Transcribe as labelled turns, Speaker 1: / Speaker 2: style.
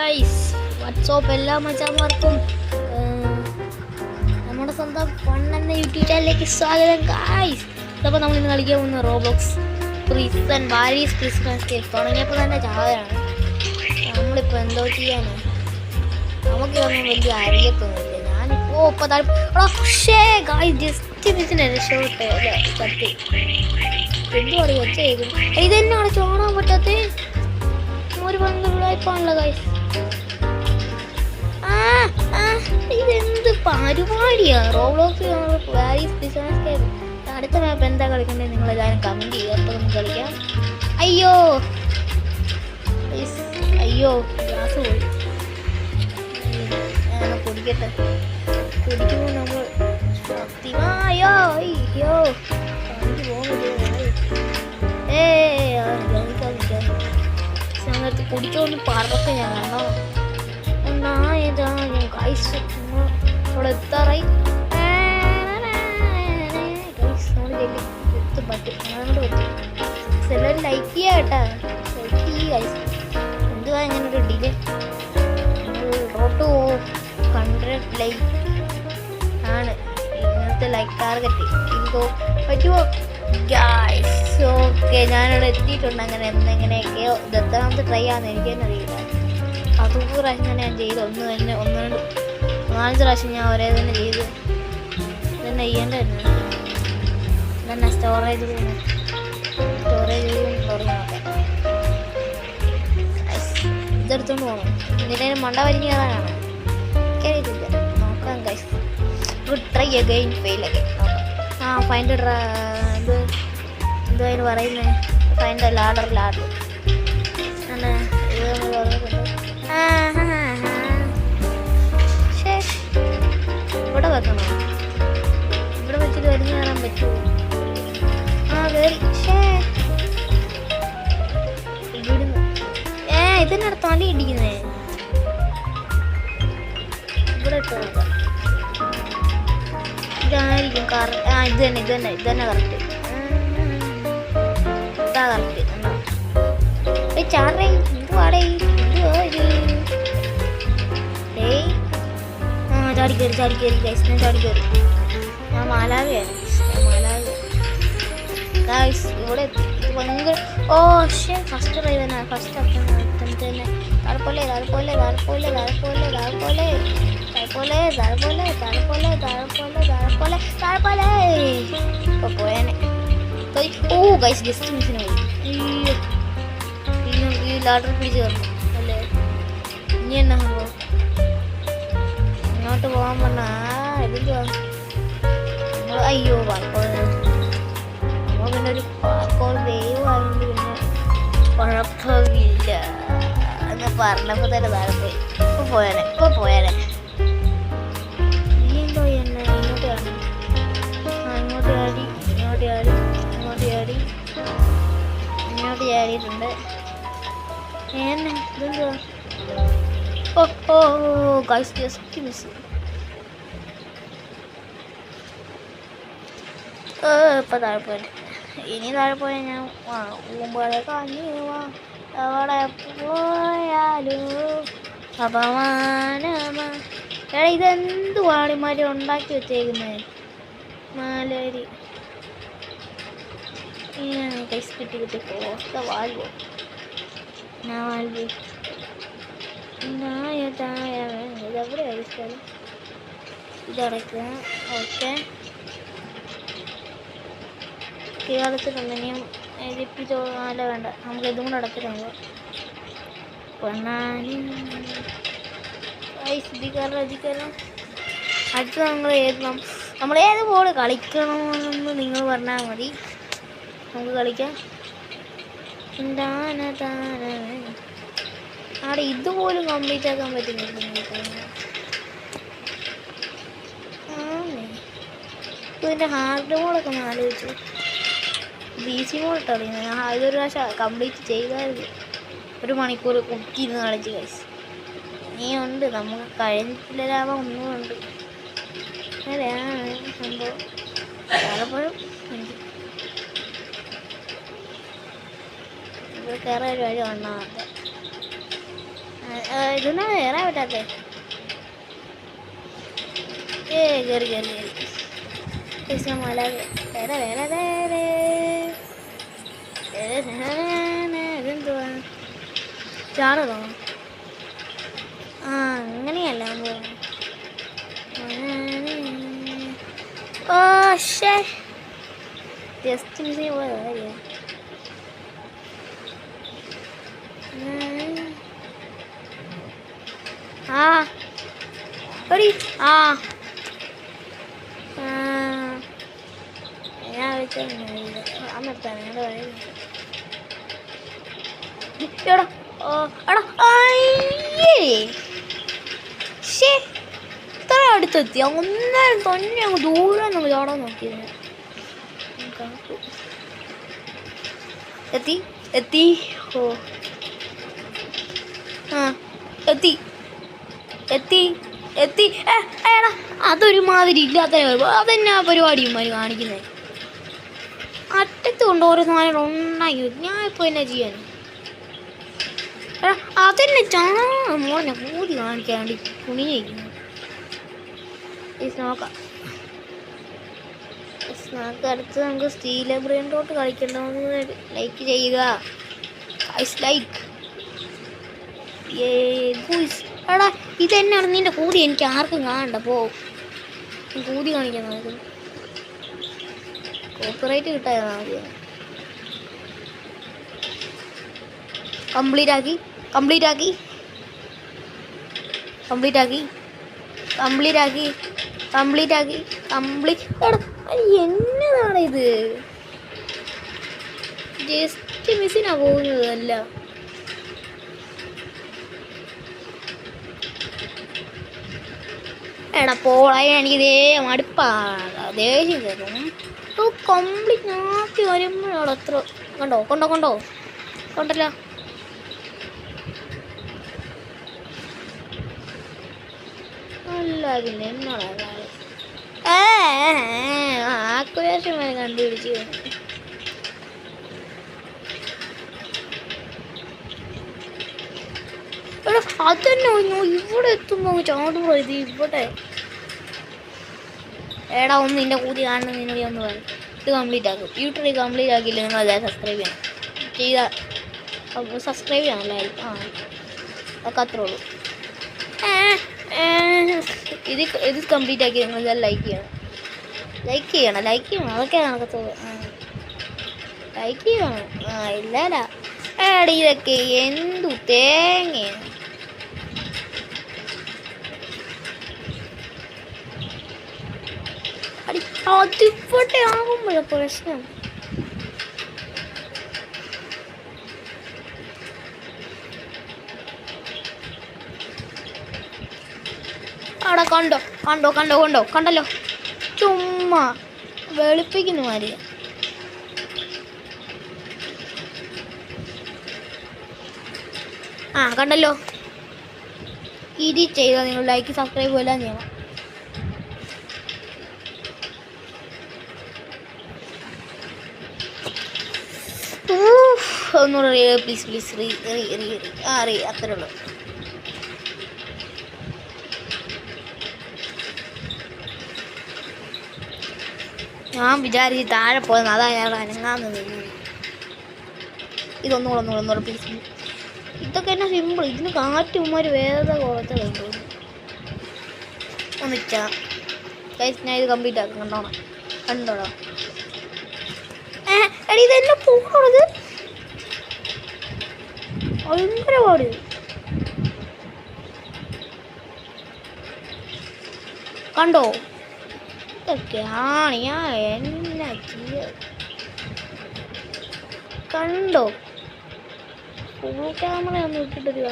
Speaker 1: Guys WhatsApp എല്ലാ മച്ചാന്മാർക്കും നമ്മുടെ സ്വന്തം എന്ന യൂട്യൂബ് ചാനലിലേക്ക് സ്വാഗതം ഗൈസ്. ഇതപ്പോൾ നമ്മൾ ഇന്ന് കളിക്കാൻ പോകുന്ന Roblox prison varies prison escape തുടങ്ങിയപ്പോൾ തന്നെ ചാവയാണ്. നമ്മളിപ്പോൾ എന്തോ ചെയ്യാനാണ്, നമുക്കിതൊന്നും വലിയ അറിയത്തൊന്നുമില്ല. ഞാനിപ്പോൾ ഇപ്പോൾ പക്ഷേ ഗൈസ് ജസ്റ്റ് മിസ്സിനെ രക്ഷപ്പെട്ടെ കത്തി എന്തു പറയും ഒച്ചയായിരുന്നു. ഇതെന്നാണ് ചോണാൻ പറ്റാത്തേ, ഒരു പങ്കുള്ള ഗൈസ്. ഇതെന്ത് പരിപാടിയാ റോബ്ലോക്സ് വാരീസ് പ്രിസൺ എസ്കേപ്പ്. അടുത്ത മാപ്പ് എന്താ കളിക്കണ്ടേ നിങ്ങളെല്ലാവരും കമൻറ്റ് ചെയ്യുക. അപ്പോൾ നമുക്ക് കളിക്കാം. അയ്യോ അയ്യോ ഗ്ലാസ് പോയി, കുടിക്കട്ടെ. കുടിക്കുമ്പോൾ നമ്മൾ ശക്തിമായോ അയ്യോ എനിക്ക് പോകുന്നത് കുടിച്ചോണ്ട് പറക്കെ ഞാൻ കണ്ടോ ഒന്നായതാ ഞാൻ കഴിച്ചു അവിടെ എത്താറായി. എല്ലാവരും ലൈക്ക് ചെയ്യാം കേട്ടാ, ലൈക്ക് ചെയ്യുക. എന്തുവാ ഇങ്ങനെ ഒരു ഡിലേ? റോട്ട് 100 ലൈക്ക് ആണ് ഇന്നത്തെ ലൈക്ക് ടാർഗറ്റ്. ഇതോ പറ്റുമോ ഗൈസ്? ഓക്കെ, ഞാനിവിടെ എത്തിയിട്ടുണ്ട്. അങ്ങനെ എന്നെങ്ങനെയൊക്കെയോ ഇത് എത്രാമത്തെ ട്രൈ ആണെന്ന് എനിക്ക് തന്നെ അറിയില്ല. 10 പ്രാവശ്യം ഞാൻ ചെയ്ത് ഒന്ന് 4 പ്രാവശ്യം ഞാൻ ഒരേ തന്നെ ചെയ്ത് തന്നെ ചെയ്യേണ്ട തന്നെ സ്റ്റോറേജ് റൂം തുറന്നു നോക്കാം. ഇതെടുത്തോണ്ട് പോകണം. ഇതിനെ മണ്ട വലിഞ്ഞ് കയറാനാണ് എനിക്കറിയത്തില്ല. നോക്കാം guys. Try again fail again നോക്കാം. ഫൈൻഡ് എന്തോ അതിന് പറയുന്നത്, ഫൈൻഡ് ലാഡർ ആണ് ഇത് നമ്മൾ പറഞ്ഞിട്ടുണ്ട്. ഇവിടെ വെക്കണം. ഇവിടെ വെച്ചിട്ട് വലിഞ്ഞ് കയറാൻ പറ്റുമോ? കയറി. ഇവിടുന്ന് ഇതിനടുത്ത് തലി ഇടിക്കുന്നേ. ഇവിടെ ഇട്ട് നോക്കാം. ഇതായിരിക്കും ഇത് തന്നെ കറക്റ്റ്. ഇതാ കറക്റ്റ്. ചാടേ എന്തുവാടേ ചാടിക്കേറി ഗൈസ്. ഞാൻ ചാടിക്കേറി. ഞാൻ മാലാകയാണ്. ഇവിടെ ഭയങ്കര ഫസ്റ്റ് ട്രൈ തന്നെ. ഫസ്റ്റ് അറ്റംപ്റ്റ് തന്നെ. താഴെപ്പോലെ ഇപ്പൊ പോയാനെ. ഓ ഗൈസ് ജസ്റ്റ് മിസ്സിന് പോയി. പിന്നെ ഈ ലാഡർ പിടിച്ച് കയറണം അല്ലേ? ഇനി എന്നാ സംഭവം? ഇങ്ങോട്ട് പോകാൻ പറഞ്ഞ എന്തുവാ നമ്മൾ? അയ്യോ പിന്നെ ഒരു പാർക്കോൾ വേവ് ആയതുകൊണ്ട് പിന്നെ കുഴപ്പമില്ല എന്ന് പറഞ്ഞപ്പോൾ തന്നെ താഴെ പോയി. ഇപ്പൊ പോയാനെ ഇനിയും പോയി എന്നെ ഇങ്ങോട്ട് കാണും. ഇങ്ങോട്ട് ചാടിയിട്ടുണ്ട്. എന്നെ ഇതെന്തുവാ? ഓ ഗൈസ് ജസ്റ്റ് മിസ്. ഇപ്പം താഴെ പോയാൽ ഇനി താഴെ പോയാൽ ഞാൻ ഊമ്പളെ കഞ്ഞുവാ അവിടെ പോയാലോ അപമാനമാ. ഇതെന്തുവാണ് ഇമാരി ഉണ്ടാക്കി വെച്ചേക്കുന്നത്? മാലരി കൈസ് കിട്ടി കോസ്ത വാൽവോ ഇതെവിടെ സ്ഥലം? ഇതടയ്ക്കുക. ഓക്കെ, കേരളത്തിലുണ്ടെങ്കിലും ഇതിപ്പിച്ചോ അല്ല വേണ്ട, നമുക്ക് ഇതും കൂടെ അടച്ചിട്ടുണ്ട്. ശ്രദ്ധിക്കാമല്ലോ. അടുത്ത് നമ്മൾ ഏത് ബോൾ കളിക്കണമെന്ന് നിങ്ങൾ പറഞ്ഞാൽ മതി, നമുക്ക് കളിക്കാം. അവിടെ ഇതുപോലും കംപ്ലീറ്റ് ആക്കാൻ പറ്റുന്നില്ല. ഇതിൻ്റെ ഹാർഡ് മോഡൊക്കെ ഒന്ന് ആലോചിച്ചു. BC മോഡ് കളിക്കുന്നത് ഞാൻ ഇതൊരു പ്രാവശ്യം കംപ്ലീറ്റ് ചെയ്തായിരുന്നു. 1 മണിക്കൂർ കുക്ക് ചെയ്ത് കളിച്ച് കഴിച്ച്. ഇനിയുണ്ട്, നമുക്ക് കഴിഞ്ഞിട്ടില്ലാവാൻ ഒന്നുമുണ്ട്. അങ്ങനെയാണ് സംഭവം. പലപ്പോഴും ഇവിടെ കയറാൻ ഒരു വഴി വണ്ണാത്ത ഇതൊന്നാ കയറാൻ പറ്റാത്തേ. കയറി മല ഇതെന്തുവാ ചാറോ? അങ്ങനെയല്ല ജസ്റ്റ് മിസ്സിങ് പോയതാ. ഞാൻ അന്നത്താണ് ഇത്ര അടുത്തെത്തി. ഒന്നേരം തന്നെ അങ്ങ് ദൂരം നമ്മൾ ചാടാൻ നോക്കിയിരുന്നു. എത്തി ഓ എത്തി എടാ അതൊരുമാതിരി ഇല്ലാത്ത അതെന്നാ പരിപാടിയുമാര് കാണിക്കുന്നത്. അറ്റത്ത് കൊണ്ട് ഓരോ സാധനങ്ങൾ ഉണ്ടാക്കി ഞാൻ ഇപ്പോൾ എന്നാ ചെയ്യാൻ? എടാ അതെന്നെ മോനെ കൂടി കാണിക്കാൻ വേണ്ടി കുണിഞ്ഞിരിക്കുന്നു. നോക്കാം. അടുത്ത് നമുക്ക് സ്റ്റീൽ ബ്രെയിൻ റോട്ട് കളിക്കണമെന്ന് ലൈക്ക് ചെയ്യുക. ലൈക്ക് എടാ ഇതെന്നാണ് നിന്റെ കൂതി? എനിക്ക് ആർക്കും കാണണ്ട. കൂതി കാണിക്കാൻ നോക്കുന്നു. കോപ്പിറൈറ്റ് കിട്ടാതെ മതി. കംപ്ലീറ്റ് ആക്കി. എന്നതാണ് ഇത്? ജസ്റ്റ് മിസ്സിനാ പോകുന്നത്. അല്ല എടാ പോളായ എനിക്കിതേ മടുപ്പാണ്. ദേഷ്യം കയറും. കംപ്ലീറ്റ് നാക്കി വരുമ്പോഴാണ് അത്ര കൊണ്ടല്ലോ. അല്ല പിന്നെ എന്നോടാ ആക്വേഷൻ കണ്ടുപിടിച്ച് അതന്നെ ഇവിടെ എത്തുമ്പോ ചാടുമ്പോ ഇത് ഇവിടെ. എടാ ഒന്ന് നിന്റെ കൂതി കാണുന്ന നിന്നോട് ഒന്ന് പറയും. ഇത് കംപ്ലീറ്റ് ആക്കും. യൂട്യൂബിൽ കംപ്ലീറ്റ് ആക്കിയില്ല നിങ്ങൾ അതായത് സബ്സ്ക്രൈബ് ചെയ്യണം എല്ലാവരും. അതൊക്കെ അത്രേ ഉള്ളൂ. ഇത് കംപ്ലീറ്റ് ആക്കി നിങ്ങൾ ലൈക്ക് ചെയ്യണം. അതൊക്കെ നടക്കത്തുള്ളൂ. ലൈക്ക് ചെയ്യണം. ഇല്ലടാ എടാ ഇതൊക്കെ എന്തു തേങ്ങയാണ്. അതിപ്പോട്ടെ ആകുമ്പോഴ പ്രശ്നം. അവിടെ കണ്ടല്ലോ ചുമ്മാ വെളുപ്പിക്കുന്നു മാതിരി. കണ്ടല്ലോ. ഇത് ചെയ്താൽ നിങ്ങൾ ലൈക്ക് സബ്സ്ക്രൈബ് എല്ലാം ചെയ്യണം. ഒന്നുകൂടെ പ്ലീസ് അത്രേ ഉള്ളൂ. ഞാൻ വിചാരിച്ച് താഴെ പോയെന്ന്. അതാ അയാൾ അനങ്ങാന്ന് നിന്നു. ഇതൊന്നുകൂടെ പ്ലീസ്. ഇതൊക്കെ എന്നാ സിമ്പിൾ. ഇതിന് കാറ്റുമാര് വേറെ കുറച്ച് കൊണ്ടുപോകും. ഒന്നിച്ചാ ഞാൻ ഇത് കംപ്ലീറ്റ് ആക്കും. കണ്ടോടാ എടി ഇതെന്നെ പോകണത് ഭയങ്കര പാട്. കണ്ടോ ഇതൊക്കെയാണ് ഞാൻ എന്നാ ചെയ്യ. കണ്ടോ ഫുൾ ക്യാമറ ഒന്നും ഇട്ടിട്ടൊരു